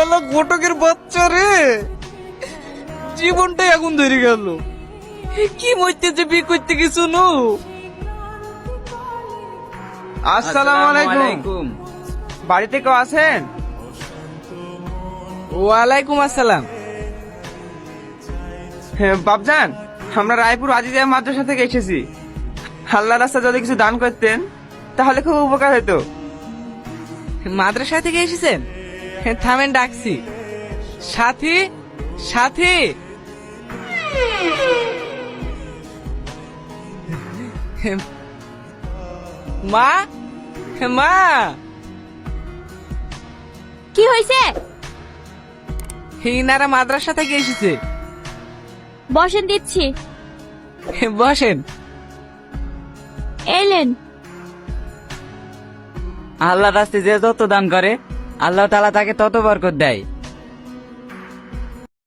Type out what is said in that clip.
শালা ঘটকের বাচ্চা রে, জীবনটাই আগুন ধরে গেল। কি মরতেছে বিয়ে করতে কিছু নো। আসসালামু আলাইকুম। বাড়িতে কেউ আছেন? ওয়ালাইকুম আসসালাম। হ্যাঁ বাবজান, আমরা রায়পুর আজিজিয়া মাদ্রাসা থেকে এসেছি। আল্লাহ রাস্তা যদি কিছু দান করতেন তাহলে খুব উপকার হতো। মাদ্রাসা থেকে এসেছেন? থামেন ডাকছি। সাথী, সাথী। মা, মা। কি হয়েছে? ইনারা মাদ্রাসা থেকে এসেছে। বসেন, দিচ্ছি। বসেন। এলেন। আল্লাহ রাস্তায় যে যত দান করে আল্লাহ তাআলা তাকে তত বরকত দেয়।